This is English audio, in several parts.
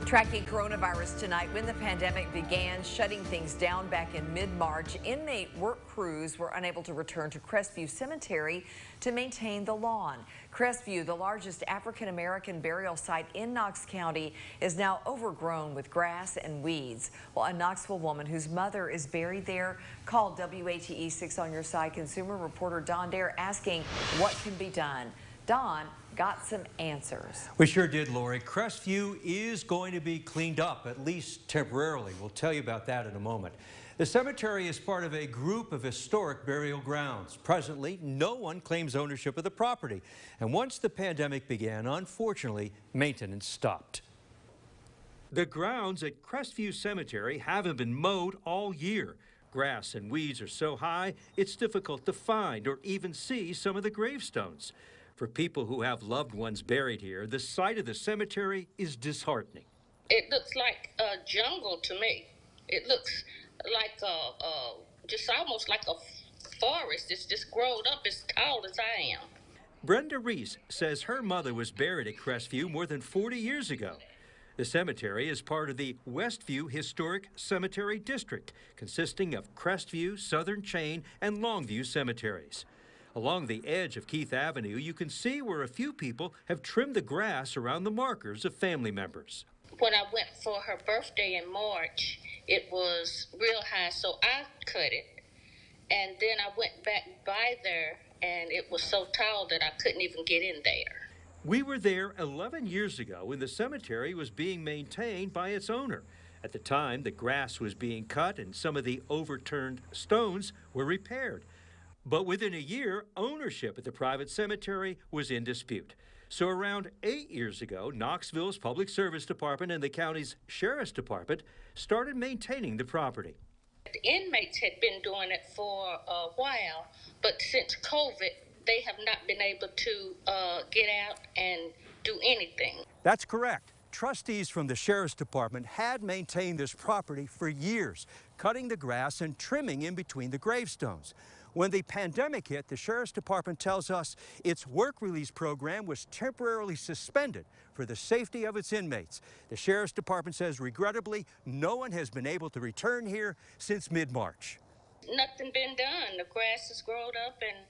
Tracking coronavirus tonight. When the pandemic began shutting things down back in mid-March, inmate work crews were unable to return to Crestview Cemetery to maintain the lawn. Crestview, the largest African-American burial site in Knox County, is now overgrown with grass and weeds. Well, a Knoxville woman whose mother is buried there called WATE 6 on Your Side consumer reporter Don Dare asking what can be done. Don got some answers. We sure did, Lori. Crestview is going to be cleaned up, at least temporarily. We'll tell you about that in a moment. The cemetery is part of a group of historic burial grounds. Presently, no one claims ownership of the property. And once the pandemic began, unfortunately, maintenance stopped. The grounds at Crestview Cemetery haven't been mowed all year. Grass and weeds are so high, it's difficult to find or even see some of the gravestones. For people who have loved ones buried here, the sight of the cemetery is disheartening. It looks like a jungle to me. It looks like just almost like a forest. It's just grown up as tall as I am. Brenda Reese says her mother was buried at Crestview more than 40 years ago. The cemetery is part of the Westview Historic Cemetery District, consisting of Crestview, Southern Chain, and Longview cemeteries. Along the edge of Keith Avenue, you can see where a few people have trimmed the grass around the markers of family members. When I went for her birthday in March, it was real high, so I cut it. And then I went back by there, and it was so tall that I couldn't even get in there. We were there 11 years ago when the cemetery was being maintained by its owner. At the time, the grass was being cut and some of the overturned stones were repaired. But within a year, ownership at the private cemetery was in dispute. So around 8 years ago, Knoxville's Public Service Department and the county's Sheriff's Department started maintaining the property. The inmates had been doing it for a while, but since COVID, they have not been able to get out and do anything. That's correct. Trustees from the Sheriff's Department had maintained this property for years, cutting the grass and trimming in between the gravestones. When the pandemic hit, the Sheriff's Department tells us its work release program was temporarily suspended for the safety of its inmates. The Sheriff's Department says, regrettably, no one has been able to return here since mid-March. Nothing been done. The grass has grown up and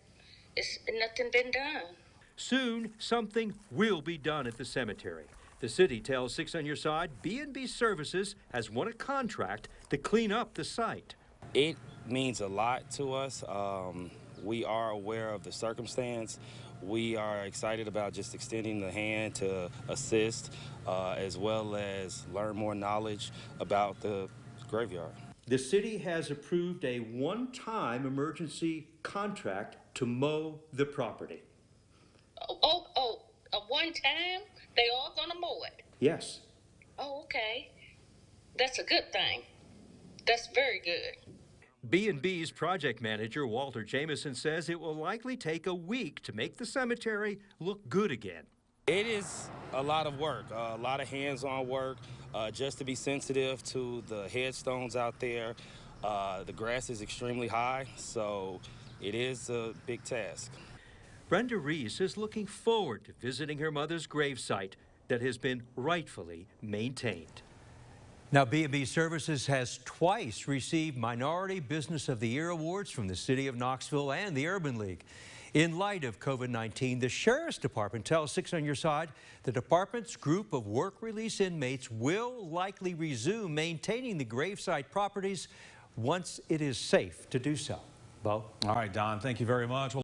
it's nothing been done. Soon, something will be done at the cemetery. The city tells 6 on Your Side B&B Services has won a contract to clean up the site. It means a lot to us. We are aware of the circumstance. We are excited about just extending the hand to assist, as well as learn more knowledge about the graveyard. The city has approved a one-time emergency contract to mow the property. A one time? They all gonna mow it? Yes. Oh, okay. That's a good thing. That's very good. B&B's project manager, Walter Jameson, says it will likely take a week to make the cemetery look good again. It is a lot of work, a lot of hands-on work, just to be sensitive to the headstones out there. The grass is extremely high, so it is a big task. Brenda Reese is looking forward to visiting her mother's gravesite that has been rightfully maintained. Now, B&B Services has twice received Minority Business of the Year awards from the City of Knoxville and the Urban League. In light of COVID-19, the Sheriff's Department tells 6 on Your Side the department's group of work release inmates will likely resume maintaining the gravesite properties once it is safe to do so. Bo? All right, Don, thank you very much.